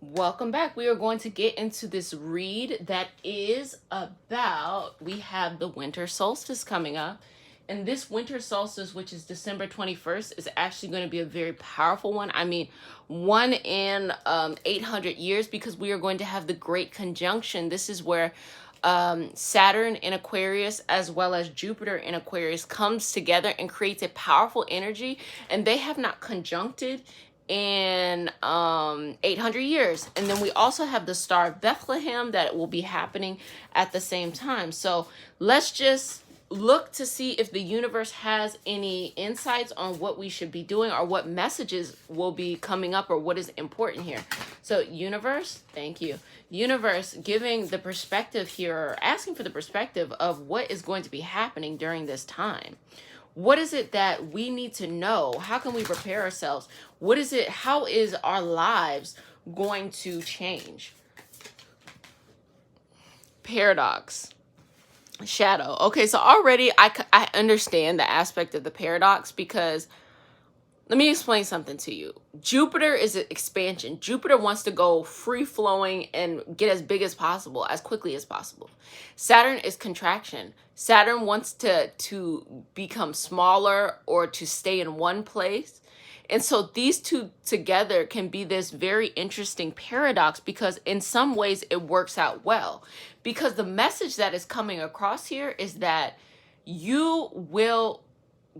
Welcome back. We are going to get into this read that is about, we have the winter solstice coming up. And this winter solstice, which is December 21st, is actually going to be a very powerful one. I mean, one in 800 years, because we are going to have the great conjunction. This is where Saturn in Aquarius as well as Jupiter in Aquarius comes together and creates a powerful energy. And they have not conjuncted in 800 years. And then we also have the star of Bethlehem that will be happening at the same time. So let's just look to see if the universe has any insights on what we should be doing or what messages will be coming up or what is important here. So universe, thank you. Universe giving the perspective here, or asking for the perspective of what is going to be happening during this time. What is it that we need to know? How can we prepare ourselves? What is it? How is our lives going to change? Paradox. Shadow. Okay, so already I understand the aspect of the paradox, because let me explain something to you. Jupiter is an expansion. Jupiter wants to go free flowing and get as big as possible, as quickly as possible. Saturn is contraction. Saturn wants to become smaller or to stay in one place. And so these two together can be this very interesting paradox, because in some ways it works out well. Because the message that is coming across here is that you will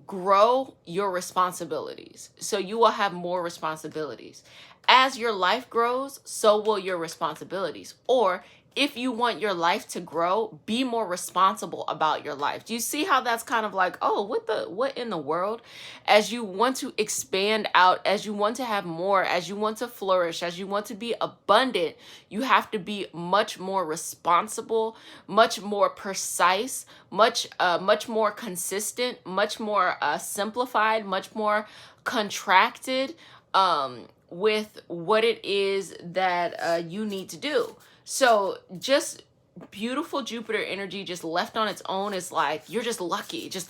grow your responsibilities. So you will have more responsibilities. As your life grows, so will your responsibilities. Or if you want your life to grow, be more responsible about your life. Do you see how that's kind of like, oh, what in the world? As you want to expand out, as you want to have more, as you want to flourish, as you want to be abundant, you have to be much more responsible, much more precise, much more consistent, much more simplified, much more contracted with what it is that you need to do. So just beautiful Jupiter energy just left on its own is like, you're just lucky. Just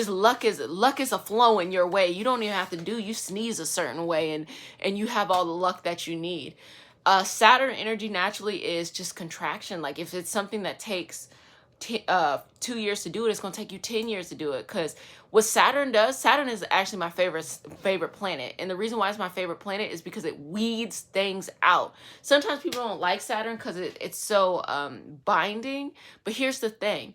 luck is a flowing your way. You don't even have to you sneeze a certain way and you have all the luck that you need. Saturn energy naturally is just contraction. Like if it's something that takes 2 years to do it, it's going to take you 10 years to do it. Because what Saturn does, Saturn is actually my favorite planet. And the reason why it's my favorite planet is because it weeds things out. Sometimes people don't like Saturn because it's so binding. But here's the thing.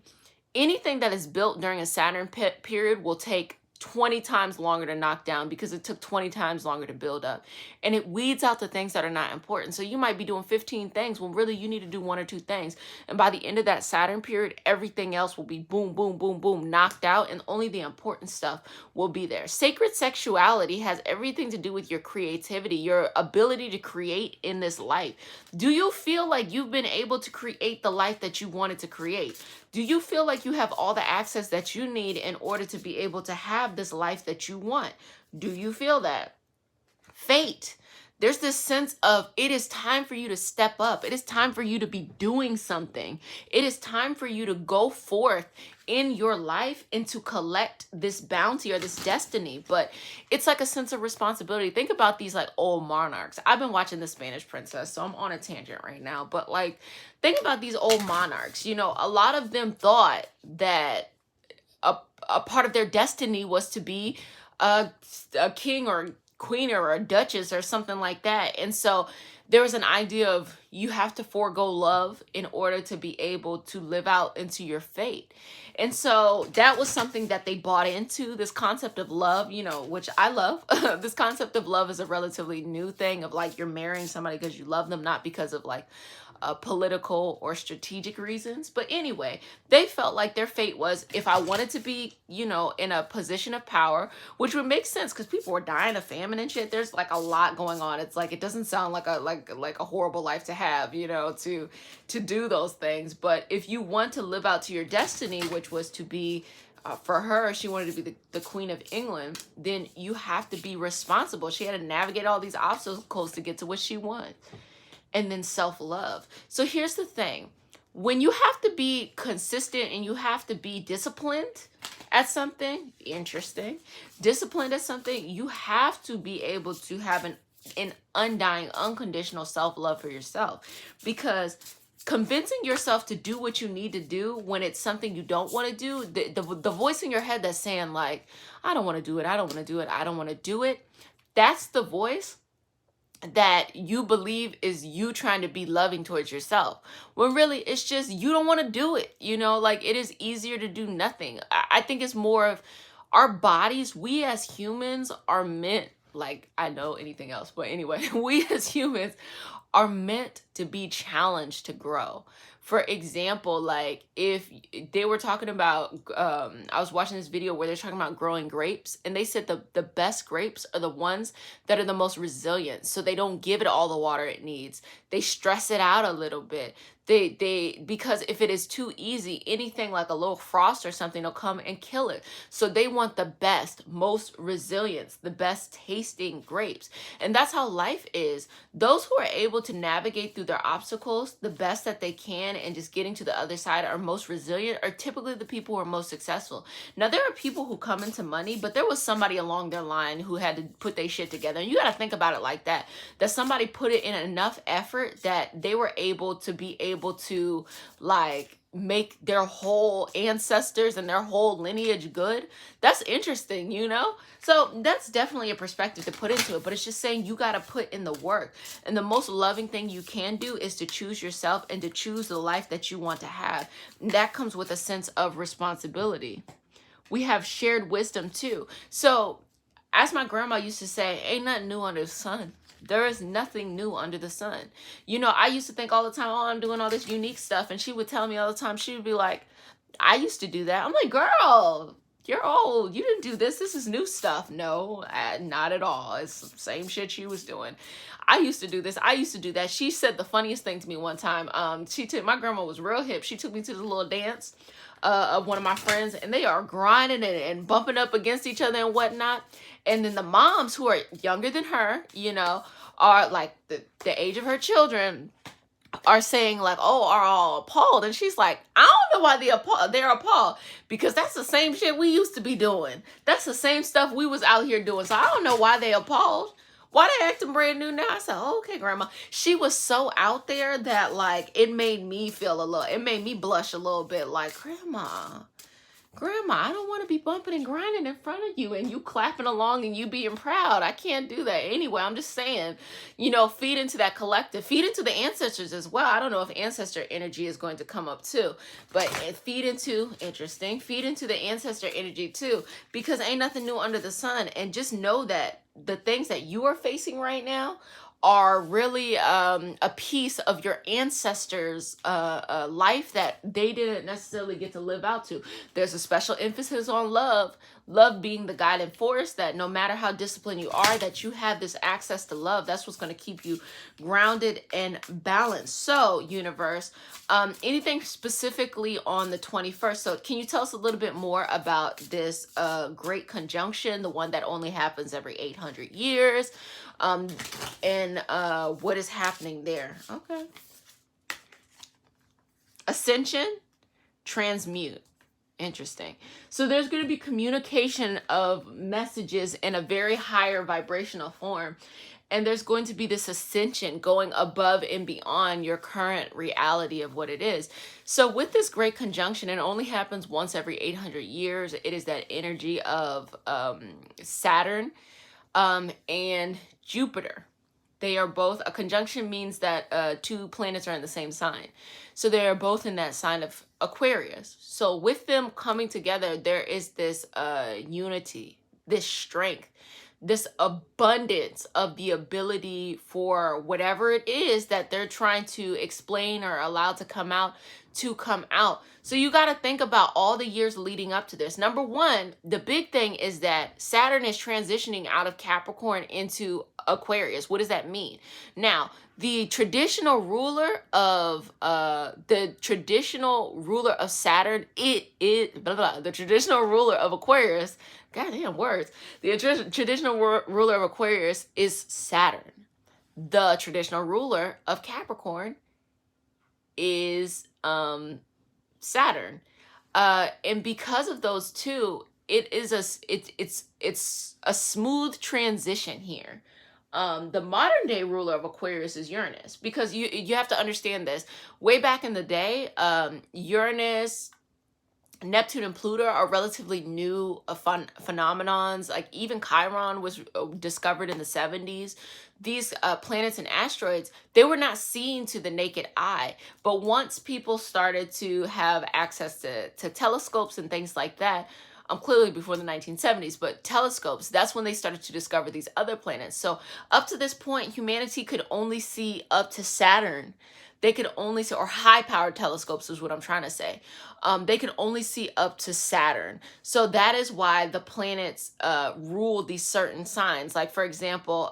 Anything that is built during a Saturn period will take 20 times longer to knock down, because it took 20 times longer to build up. And it weeds out the things that are not important. So you might be doing 15 things when really you need to do 1 or 2 things. And by the end of that Saturn period, everything else will be boom, boom, boom, boom, knocked out, and only the important stuff will be there. Sacred sexuality has everything to do with your creativity, your ability to create in this life. Do you feel like you've been able to create the life that you wanted to create? Do you feel like you have all the access that you need in order to be able to have this life that you want? Do you feel that? Fate. There's this sense of it is time for you to step up. It is time for you to be doing something. It is time for you to go forth in your life and to collect this bounty or this destiny. But it's like a sense of responsibility. Think about these like old monarchs. I've been watching The Spanish Princess, so I'm on a tangent right now. But like, think about these old monarchs. You know, a lot of them thought that a part of their destiny was to be a king or queen or a duchess or something like that. And so there was an idea of you have to forego love in order to be able to live out into your fate. And so that was something that they bought into, this concept of love, you know, which I love. This concept of love is a relatively new thing, of like you're marrying somebody because you love them, not because of like political or strategic reasons. But anyway, they felt like their fate was, if I wanted to be, you know, in a position of power, which would make sense because people were dying of famine and shit. There's like a lot going on. It's like, it doesn't sound like a horrible life to have, you know, to do those things. But if you want to live out to your destiny, which was to be for her, she wanted to be the Queen of England, then you have to be responsible. She had to navigate all these obstacles to get to what she wanted. And then self-love. So here's the thing. When you have to be consistent and you have to be disciplined at something, disciplined at something, you have to be able to have and undying, unconditional self-love for yourself. Because convincing yourself to do what you need to do when it's something you don't want to do, the voice in your head that's saying like, I don't want to do it, I don't want to do it, I don't want to do it, that's the voice that you believe is you trying to be loving towards yourself, when really it's just you don't want to do it. You know, like, it is easier to do nothing. I think it's more of our bodies. We as humans are meant, like, I know anything else, but anyway, we as humans are meant to be challenged to grow. For example, like, if they were talking about, I was watching this video where they're talking about growing grapes, and they said the best grapes are the ones that are the most resilient. So they don't give it all the water it needs. They stress it out a little bit. Because if it is too easy, anything like a little frost or something will come and kill it. So they want the best, most resilient, the best tasting grapes. And that's how life is. Those who are able to navigate through their obstacles the best that they can and just getting to the other side are most resilient, are typically the people who are most successful. Now, there are people who come into money, but there was somebody along their line who had to put their shit together. And you got to think about it like that, that somebody put it in enough effort that they were able to like make their whole ancestors and their whole lineage good. That's interesting, you know? So that's definitely a perspective to put into it, but it's just saying you got to put in the work. And the most loving thing you can do is to choose yourself and to choose the life that you want to have. And that comes with a sense of responsibility. We have shared wisdom too. So as my grandma used to say, ain't nothing new under the sun. There is nothing new under the sun. You know, I used to think all the time, oh, I'm doing all this unique stuff. And she would tell me all the time, she would be like, I used to do that. I'm like, girl, you're old. You didn't do this. This is new stuff. No, not at all. It's the same shit she was doing. I used to do this. I used to do that. She said the funniest thing to me one time. My grandma was real hip. She took me to this little dance of one of my friends, and they are grinding and bumping up against each other and whatnot. And then the moms who are younger than her, you know, are like the age of her children, are saying like, oh, are all appalled. And she's like, I don't know why they're appalled, because that's the same shit we used to be doing. That's the same stuff we was out here doing. So I don't know why they appalled. Why they acting brand new now? I said, oh, okay, grandma. She was so out there that like it made me blush a little bit, like, Grandma, I don't want to be bumping and grinding in front of you and you clapping along and you being proud. I can't do that. Anyway, I'm just saying, you know, feed into that collective, feed into the ancestors as well. I don't know if ancestor energy is going to come up too, but feed into the ancestor energy too, because ain't nothing new under the sun. And just know that the things that you are facing right now are really a piece of your ancestors' life that they didn't necessarily get to live out to. There's a special emphasis on love being the guiding force, that no matter how disciplined you are, that you have this access to love. That's what's going to keep you grounded and balanced. So, universe, anything specifically on the 21st? So can you tell us a little bit more about this great conjunction, the one that only happens every 800 years? And what is happening there? Okay. Ascension, transmute. Interesting. So there's going to be communication of messages in a very higher vibrational form. And there's going to be this ascension going above and beyond your current reality of what it is. So with this great conjunction, it only happens once every 800 years. It is that energy of Saturn and Jupiter. They are both, a conjunction means that two planets are in the same sign. So they are both in that sign of Aquarius. So with them coming together, there is this unity, this strength, this abundance of the ability for whatever it is that they're trying to explain or allow to come out. So you got to think about all the years leading up to this. Number one, the big thing is that Saturn is transitioning out of Capricorn into Aquarius. What does that mean? Now, the traditional ruler of Saturn, the traditional ruler of Aquarius, goddamn words. The traditional ruler of Aquarius is Saturn. The traditional ruler of Capricorn is Saturn. And because of those two, it's a smooth transition here. The modern day ruler of Aquarius is Uranus, because you have to understand this. Way back in the day, Uranus, Neptune, and Pluto are relatively new phenomenons. Like even Chiron was discovered in the 70s. These planets and asteroids, they were not seen to the naked eye. But once people started to have access to telescopes and things like that, clearly before the 1970s, but telescopes, that's when they started to discover these other planets. So up to this point, humanity could only see up to Saturn. They could only see, or high-powered telescopes is what I'm trying to say. They could only see up to Saturn. So that is why the planets ruled these certain signs. Like, for example,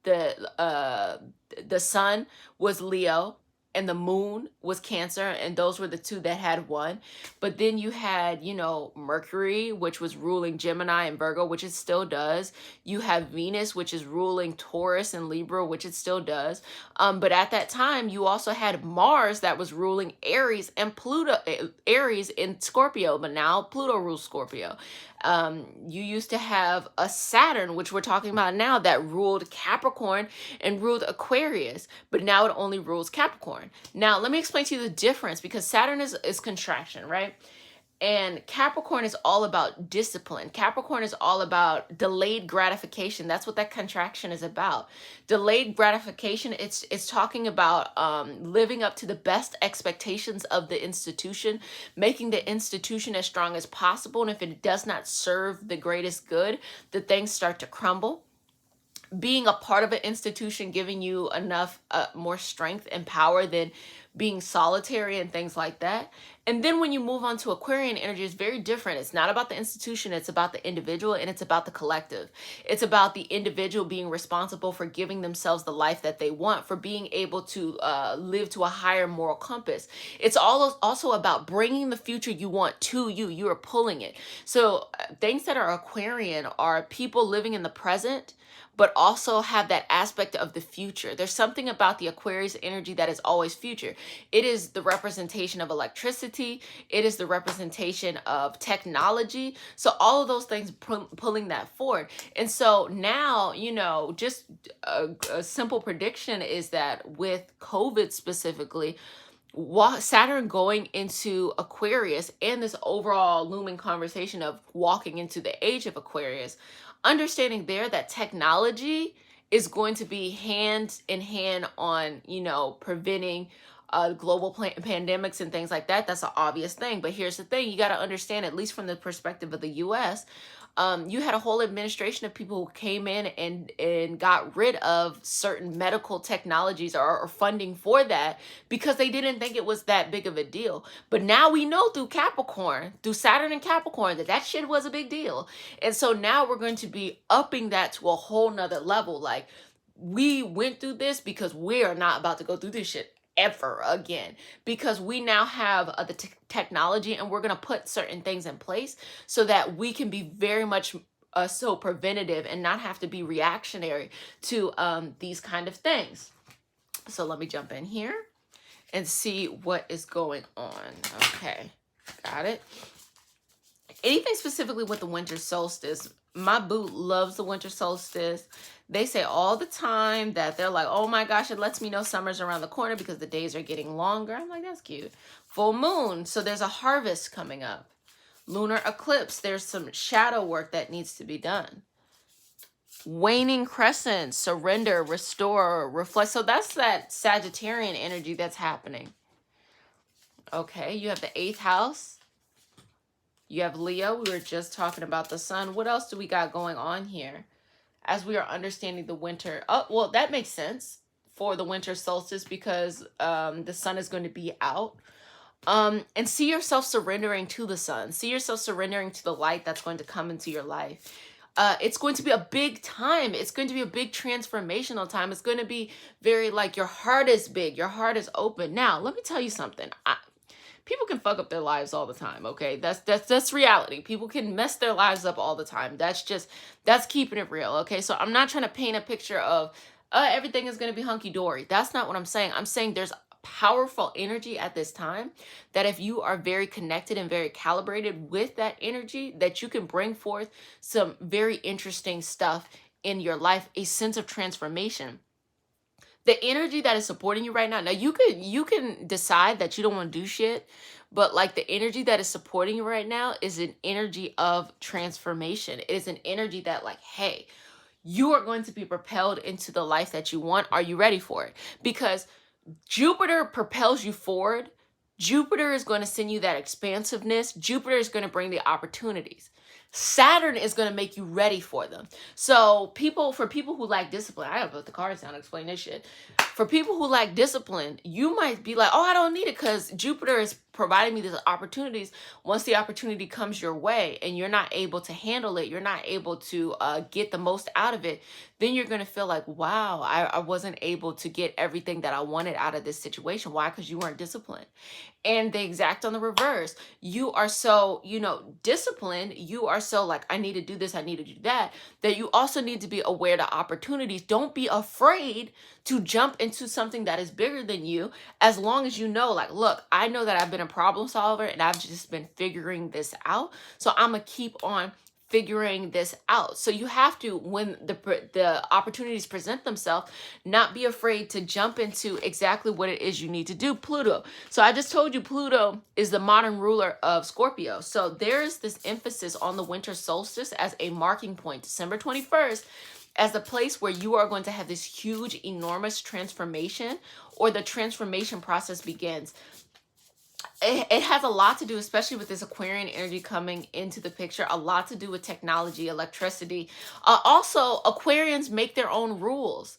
the sun was Leo, and the moon was Cancer, and those were the two that had one. But then you had, Mercury, which was ruling Gemini and Virgo, which it still does. You have Venus, which is ruling Taurus and Libra, which it still does. But at that time, you also had Mars that was ruling Aries, and Pluto, Aries in Scorpio, but now Pluto rules Scorpio. You used to have a Saturn, which we're talking about now, that ruled Capricorn and ruled Aquarius, but now it only rules Capricorn. Now, let me explain to you the difference, because Saturn is contraction, right? And Capricorn is all about discipline. Capricorn is all about delayed gratification. That's what that contraction is about. Delayed gratification, it's talking about living up to the best expectations of the institution, making the institution as strong as possible. And if it does not serve the greatest good, the things start to crumble. Being a part of an institution giving you enough more strength and power than being solitary and things like that. And then when you move on to Aquarian energy, it's very different. It's not about the institution, it's about the individual, and it's about the collective. It's about the individual being responsible for giving themselves the life that they want, for being able to live to a higher moral compass. It's also about bringing the future you want to you. You are pulling it. So things that are Aquarian are people living in the present, but also have that aspect of the future. There's something about the Aquarius energy that is always future. It is the representation of electricity. It is the representation of technology. So all of those things pulling that forward. And so now, just a simple prediction is that with COVID specifically, Saturn going into Aquarius and this overall looming conversation of walking into the age of Aquarius, understanding there that technology is going to be hand in hand on, preventing global pandemics and things like that. That's an obvious thing. But here's the thing. You got to understand, at least from the perspective of the U.S., you had a whole administration of people who came in and got rid of certain medical technologies or funding for that because they didn't think it was that big of a deal. But now we know through Saturn and Capricorn, that shit was a big deal. And so now we're going to be upping that to a whole nother level. Like, we went through this because we are not about to go through this shit ever again, because we now have the technology, and we're going to put certain things in place so that we can be very much so preventative and not have to be reactionary to these kind of things. So let me jump in here and see what is going on. Okay, got it. Anything specifically with the winter solstice, my boo loves the winter solstice. They say all the time that they're like, oh my gosh, it lets me know summer's around the corner because the days are getting longer. I'm like, that's cute. Full moon, so there's a harvest coming up. Lunar eclipse, there's some shadow work that needs to be done. Waning crescent, surrender, restore, reflect. So that's that Sagittarian energy that's happening. Okay, you have the 8th house. You have Leo. We were just talking about the sun. What else do we got going on here? As we are understanding the winter. Oh, well, that makes sense for the winter solstice because the sun is going to be out. And see yourself surrendering to the sun. See yourself surrendering to the light that's going to come into your life. It's going to be a big time. It's going to be a big transformational time. It's going to be very like your heart is big. Your heart is open. Now, let me tell you something. People can fuck up their lives all the time, okay? That's reality. People can mess their lives up all the time. That's keeping it real, okay? So I'm not trying to paint a picture of everything is going to be hunky-dory. That's not what I'm saying. I'm saying there's powerful energy at this time that if you are very connected and very calibrated with that energy, that you can bring forth some very interesting stuff in your life a sense of transformation. The energy that is supporting you right now, you can decide that you don't want to do shit, but like the energy that is supporting you right now is an energy of transformation. It is an energy that like, hey, you are going to be propelled into the life that you want. Are you ready for it? Because Jupiter propels you forward. Jupiter is going to send you that expansiveness. Jupiter is going to bring the opportunities. Saturn is going to make you ready for them. So for people who lack discipline, I gotta put the cards down to explain this shit. For people who lack discipline, you might be like, oh, I don't need it because Jupiter is providing me these opportunities. Once the opportunity comes your way and you're not able to handle it, you're not able to get the most out of it, then you're going to feel like, wow, I wasn't able to get everything that I wanted out of this situation. Why? Because you weren't disciplined. And the exact on the reverse, you are so, disciplined. You are so like, I need to do this, I need to do that you also need to be aware of opportunities. Don't be afraid to jump into something that is bigger than you, as long as you know, like, look, I know that I've been a problem solver and I've just been figuring this out. So I'm going to keep on figuring this out. So you have to, when the opportunities present themselves, not be afraid to jump into exactly what it is you need to do. Pluto. So I just told you Pluto is the modern ruler of Scorpio. So there's this emphasis on the winter solstice as a marking point, December 21st, as a place where you are going to have this huge, enormous transformation, or the transformation process begins. It has a lot to do, especially with this Aquarian energy coming into the picture, a lot to do with technology, electricity. Also, Aquarians make their own rules.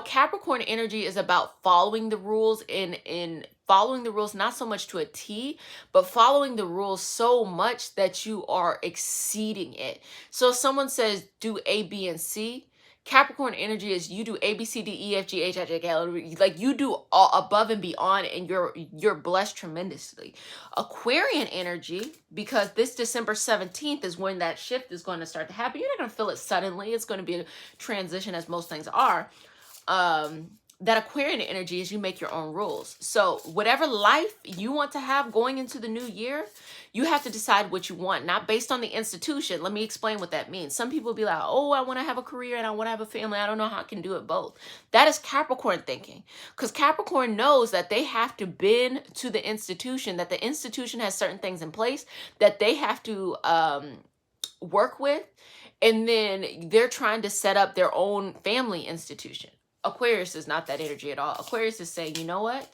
Capricorn energy is about following the rules in following the rules, not so much to a T, but following the rules so much that you are exceeding it. So if someone says do A, B, and C, Capricorn energy is you do A, B, C, D, E, F, G, H, I, J, K, L. Like you do all above and beyond, and you're blessed tremendously. Aquarian energy, because this December 17th is when that shift is going to start to happen. You're not going to feel it suddenly. It's going to be a transition, as most things are. That Aquarian energy is you make your own rules. So whatever life you want to have going into the new year, you have to decide what you want, not based on the institution. Let me explain what that means. Some people be like, oh, I want to have a career and I want to have a family. I don't know how I can do it both. That is Capricorn thinking, because Capricorn knows that they have to bend to the institution, that the institution has certain things in place that they have to work with. And then they're trying to set up their own family institution. Aquarius is not that energy at all. Aquarius is saying, you know what?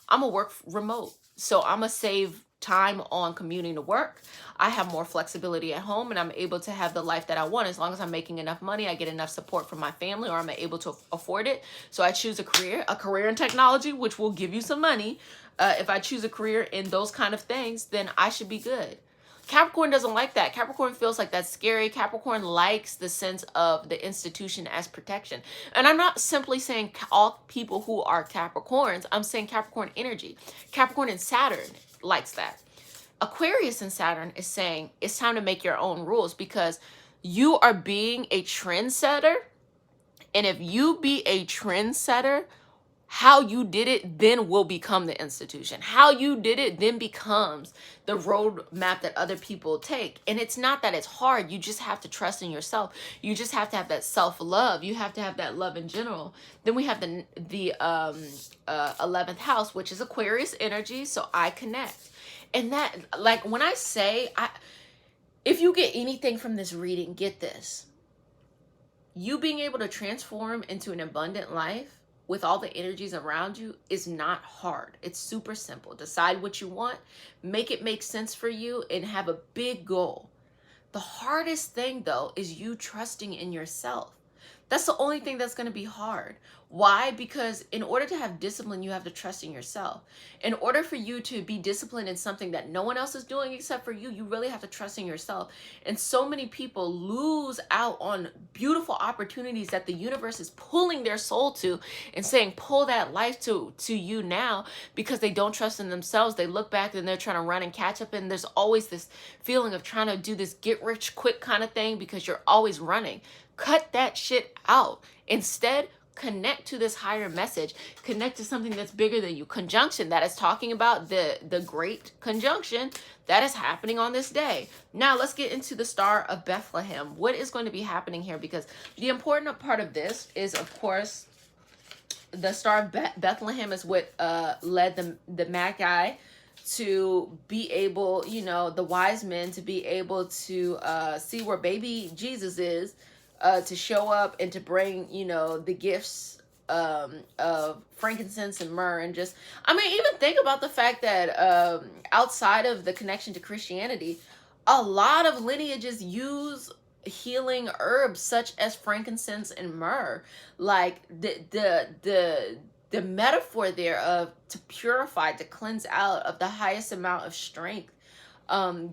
I'm going to work remote. So I'm going to save time on commuting to work. I have more flexibility at home, and I'm able to have the life that I want. As long as I'm making enough money, I get enough support from my family, or I'm able to afford it. So I choose a career in technology, which will give you some money. If I choose a career in those kind of things, then I should be good. Capricorn doesn't like that. Capricorn feels like that's scary. Capricorn likes the sense of the institution as protection. And I'm not simply saying all people who are Capricorns. I'm saying Capricorn energy. Capricorn and Saturn likes that. Aquarius and Saturn is saying it's time to make your own rules, because you are being a trendsetter. And if you be a trendsetter, how you did it then will become the institution. How you did it then becomes the roadmap that other people take. And it's not that it's hard. You just have to trust in yourself. You just have to have that self-love. You have to have that love in general. Then we have the 11th house, which is Aquarius energy. So I connect. And that, like when I say, if you get anything from this reading, get this. You being able to transform into an abundant life with all the energies around you is not hard. It's super simple. Decide what you want, make it make sense for you, and have a big goal. The hardest thing, though, is you trusting in yourself. That's the only thing that's going to be hard. Why? Because in order to have discipline, you have to trust in yourself. In order for you to be disciplined in something that no one else is doing except for you, you really have to trust in yourself. And so many people lose out on beautiful opportunities that the universe is pulling their soul to and saying, pull that life to you now, because they don't trust in themselves. They look back and they're trying to run and catch up. And there's always this feeling of trying to do this get rich quick kind of thing, because you're always running. Cut that shit out. Instead, Connect to this higher message. Connect to something that's bigger than you. Conjunction, that is talking about the great conjunction that is happening on this day. Now let's get into the Star of Bethlehem. What is going to be happening here? Because the important part of this is, of course, the Star of Bethlehem is what led the Magi to be able, you know, the wise men to be able to see where baby Jesus is, to show up and to bring, you know, the gifts of frankincense and myrrh. And just, I mean, even think about the fact that outside of the connection to Christianity, a lot of lineages use healing herbs such as frankincense and myrrh. Like the metaphor there of to purify, to cleanse out, of the highest amount of strength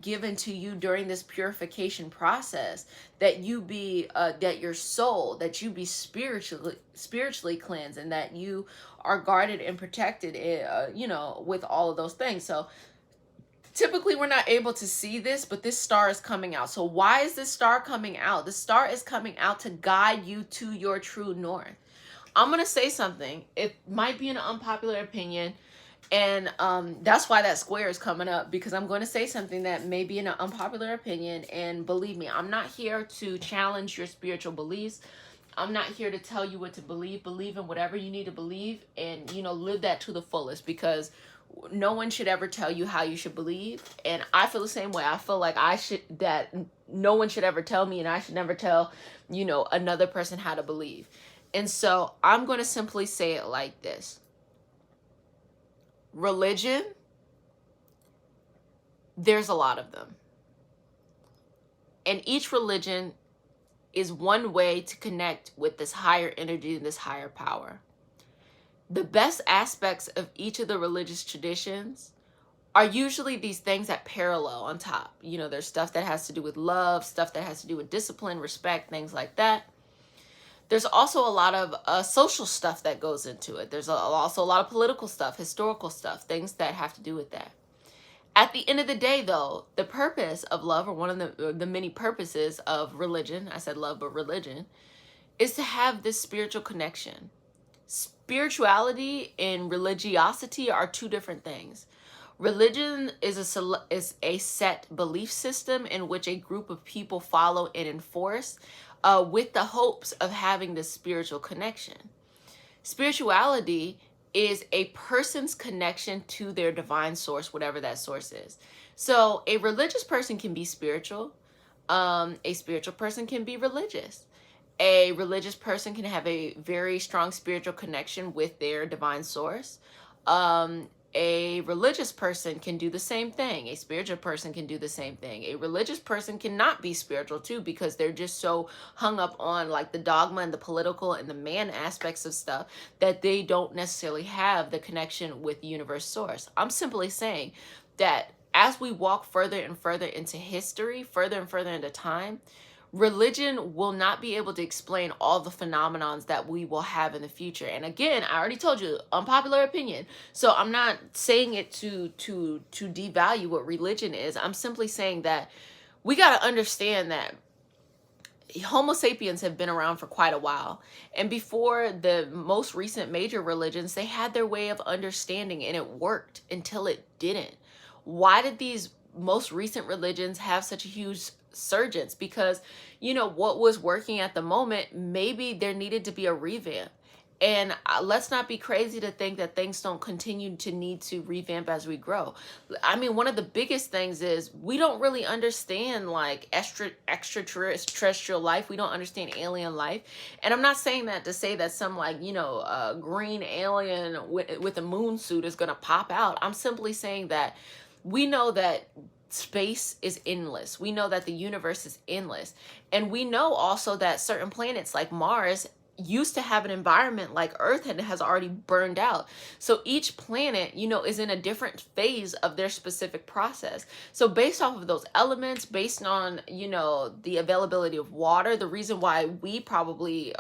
given to you during this purification process, that you be that your soul, that you be spiritually cleansed, and that you are guarded and protected, you know, with all of those things. So typically we're not able to see this, but this star is coming out. So why is this star coming out? The star is coming out to guide you to your true north. I'm going to say something. It might be an unpopular opinion, and that's why that square is coming up, because I'm going to say something that may be an unpopular opinion. And believe me, I'm not here to challenge your spiritual beliefs. I'm not here to tell you what to believe. Believe in whatever you need to believe, and, you know, live that to the fullest, because no one should ever tell you how you should believe. And I feel the same way. I feel like that no one should ever tell me, and I should never tell, you know, another person how to believe. And so I'm going to simply say it like this. Religion, there's a lot of them. And each religion is one way to connect with this higher energy and this higher power. The best aspects of each of the religious traditions are usually these things that parallel on top. You know, there's stuff that has to do with love, stuff that has to do with discipline, respect, things like that. There's also a lot of social stuff that goes into it. There's also a lot of political stuff, historical stuff, things that have to do with that. At the end of the day, though, the purpose of love, or one of the many purposes of religion, I said love, but religion, is to have this spiritual connection. Spirituality and religiosity are two different things. Religion is a set belief system in which a group of people follow and enforce with the hopes of having this spiritual connection. Spirituality is a person's connection to their divine source, whatever that source is. So a religious person can be spiritual. A spiritual person can be religious. A religious person can have a very strong spiritual connection with their divine source. A religious person can do the same thing. A spiritual person can do the same thing. A religious person cannot be spiritual too, because they're just so hung up on like the dogma and the political and the man aspects of stuff that they don't necessarily have the connection with the universe source. I'm simply saying that as we walk further and further into history, further and further into time, religion will not be able to explain all the phenomenons that we will have in the future. And again, I already told you, unpopular opinion. So I'm not saying it to devalue what religion is. I'm simply saying that we got to understand that Homo sapiens have been around for quite a while. And before the most recent major religions, they had their way of understanding, and it worked until it didn't. Why did these most recent religions have such a huge surgence? Because, you know, what was working at the moment, maybe there needed to be a revamp. And let's not be crazy to think that things don't continue to need to revamp as we grow. I mean, one of the biggest things is we don't really understand like extraterrestrial life. We don't understand alien life. And I'm not saying that to say that some like, you know, green alien with a moon suit is going to pop out. I'm simply saying that we know that space is endless. We know that the universe is endless. And we know also that certain planets like Mars used to have an environment like Earth and has already burned out. So each planet, you know, is in a different phase of their specific process. So based off of those elements, based on, you know, the availability of water, the reason why we probably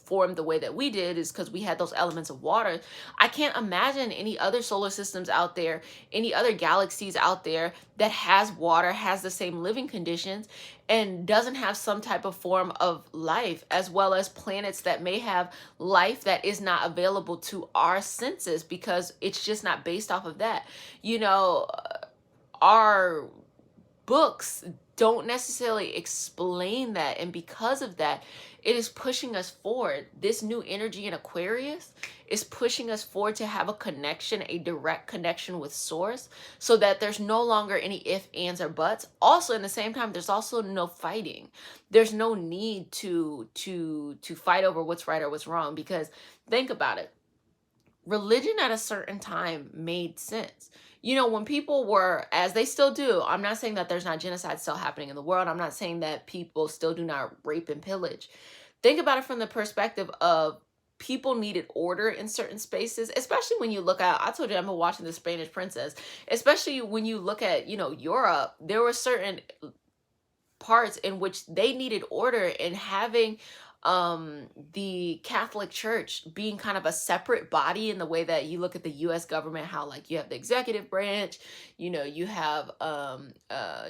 formed the way that we did is because we had those elements of water. I can't imagine any other solar systems out there, any other galaxies out there that has water, has the same living conditions. and doesn't have some type of form of life, as well as planets that may have life that is not available to our senses because it's just not based off of that. You know, our books don't necessarily explain that, and because of that, it is pushing us forward. This new energy in Aquarius is pushing us forward to have a connection, a direct connection with source, so that there's no longer any if, ands, or buts. Also, in the same time, there's also no fighting. There's no need to fight over what's right or what's wrong, because think about it. Religion at a certain time made sense. You know, when people were, as they still do, I'm not saying that there's not genocide still happening in the world. I'm not saying that people still do not rape and pillage. Think about it from the perspective of people needed order in certain spaces, especially when you look at, I told you I'm watching The Spanish Princess, especially when you look at, you know, Europe, there were certain parts in which they needed order, and having the Catholic Church being kind of a separate body in the way that you look at the US government, how like you have the executive branch, you know, you have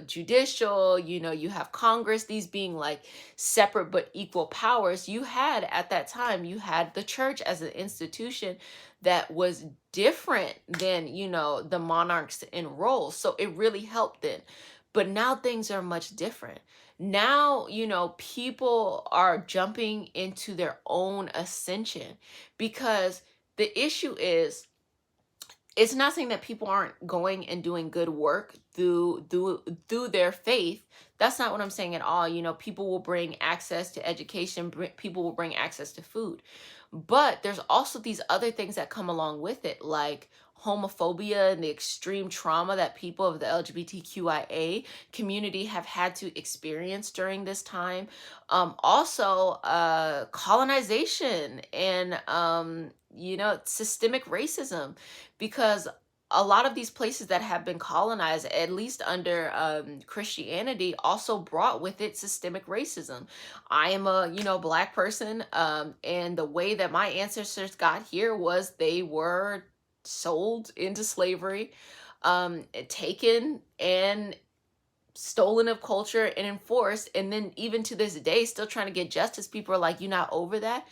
judicial, you know, you have Congress, these being like separate but equal powers. You had at that time, you had the church as an institution that was different than, you know, the monarchs in roles. So it really helped then. But now things are much different. Now, you know, people are jumping into their own ascension, because the issue is, it's not saying that people aren't going and doing good work through their faith. That's not what I'm saying at all. You know, people will bring access to education, people will bring access to food. But there's also these other things that come along with it, like homophobia and the extreme trauma that people of the LGBTQIA community have had to experience during this time. Also, colonization and, you know, systemic racism, because a lot of these places that have been colonized, at least under Christianity, also brought with it systemic racism. I am a, you know, Black person, and the way that my ancestors got here was they were sold into slavery, taken and stolen of culture and enforced, and then even to this day still trying to get justice. People are like, you're not over that.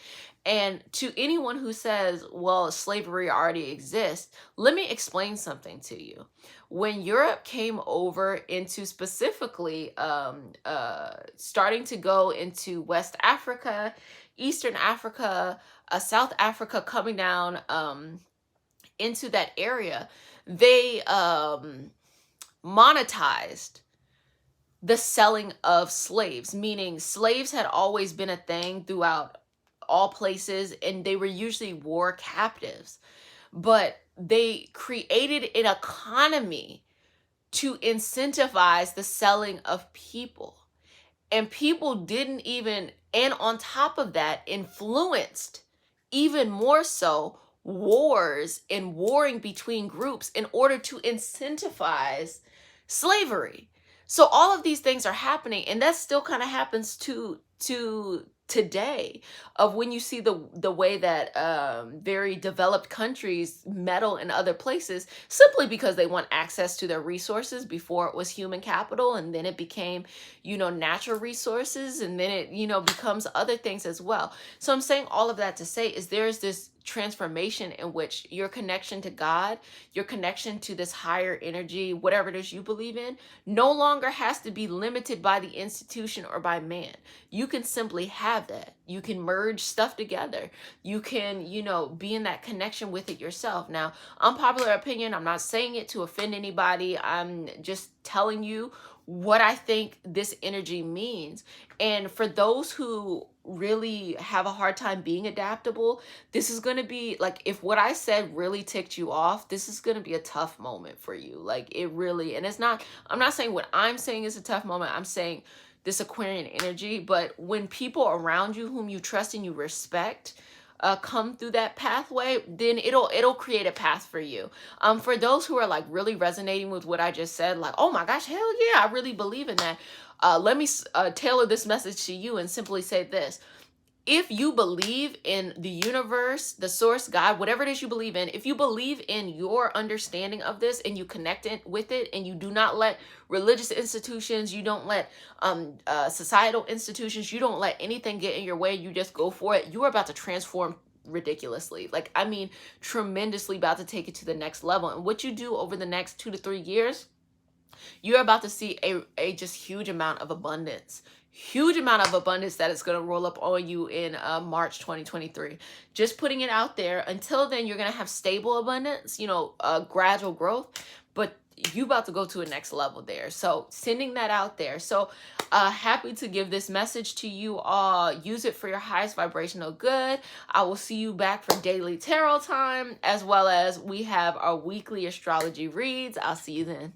And to anyone who says, well, slavery already exists, let me explain something to you. When Europe came over into, specifically starting to go into West Africa, Eastern Africa, South Africa, coming down into that area, they monetized the selling of slaves, meaning slaves had always been a thing throughout all places, and they were usually war captives. But they created an economy to incentivize the selling of people. And people didn't even, and on top of that, influenced even more so wars and warring between groups in order to incentivize slavery. So all of these things are happening, and that still kind of happens to today, of when you see the way that very developed countries meddle in other places simply because they want access to their resources. Before it was human capital, and then it became, you know, natural resources, and then it, you know, becomes other things as well. So I'm saying all of that to say is there's this transformation in which your connection to God, your connection to this higher energy, whatever it is you believe in, no longer has to be limited by the institution or by man. You can simply have that. You can merge stuff together. You can, you know, be in that connection with it yourself. Now, unpopular opinion, I'm not saying it to offend anybody. I'm just telling you what I think this energy means. And for those who really have a hard time being adaptable, this is going to be like, if what I said really ticked you off, this is going to be a tough moment for you. Like, it really, and it's not, I'm not saying what I'm saying is a tough moment. I'm saying this Aquarian energy. But when people around you whom you trust and you respect come through that pathway, then it'll create a path for you. For those who are like really resonating with what I just said, like, oh my gosh, hell yeah, I really believe in that. Let me tailor this message to you and simply say this. if you believe in the universe, the source, God, whatever it is you believe in, if you believe in your understanding of this and you connect it with it, and you do not let religious institutions, you don't let societal institutions, you don't let anything get in your way, you just go for it, you are about to transform ridiculously. Like, I mean, tremendously about to take it to the next level. And what you do over the next 2 to 3 years, you're about to see a just huge amount of abundance. Huge amount of abundance that is going to roll up on you in March 2023. Just putting it out there. Until then, you're going to have stable abundance, you know, gradual growth. But you about to go to a next level there. So sending that out there. So happy to give this message to you all. Use it for your highest vibrational good. I will see you back for daily tarot time, as well as we have our weekly astrology reads. I'll see you then.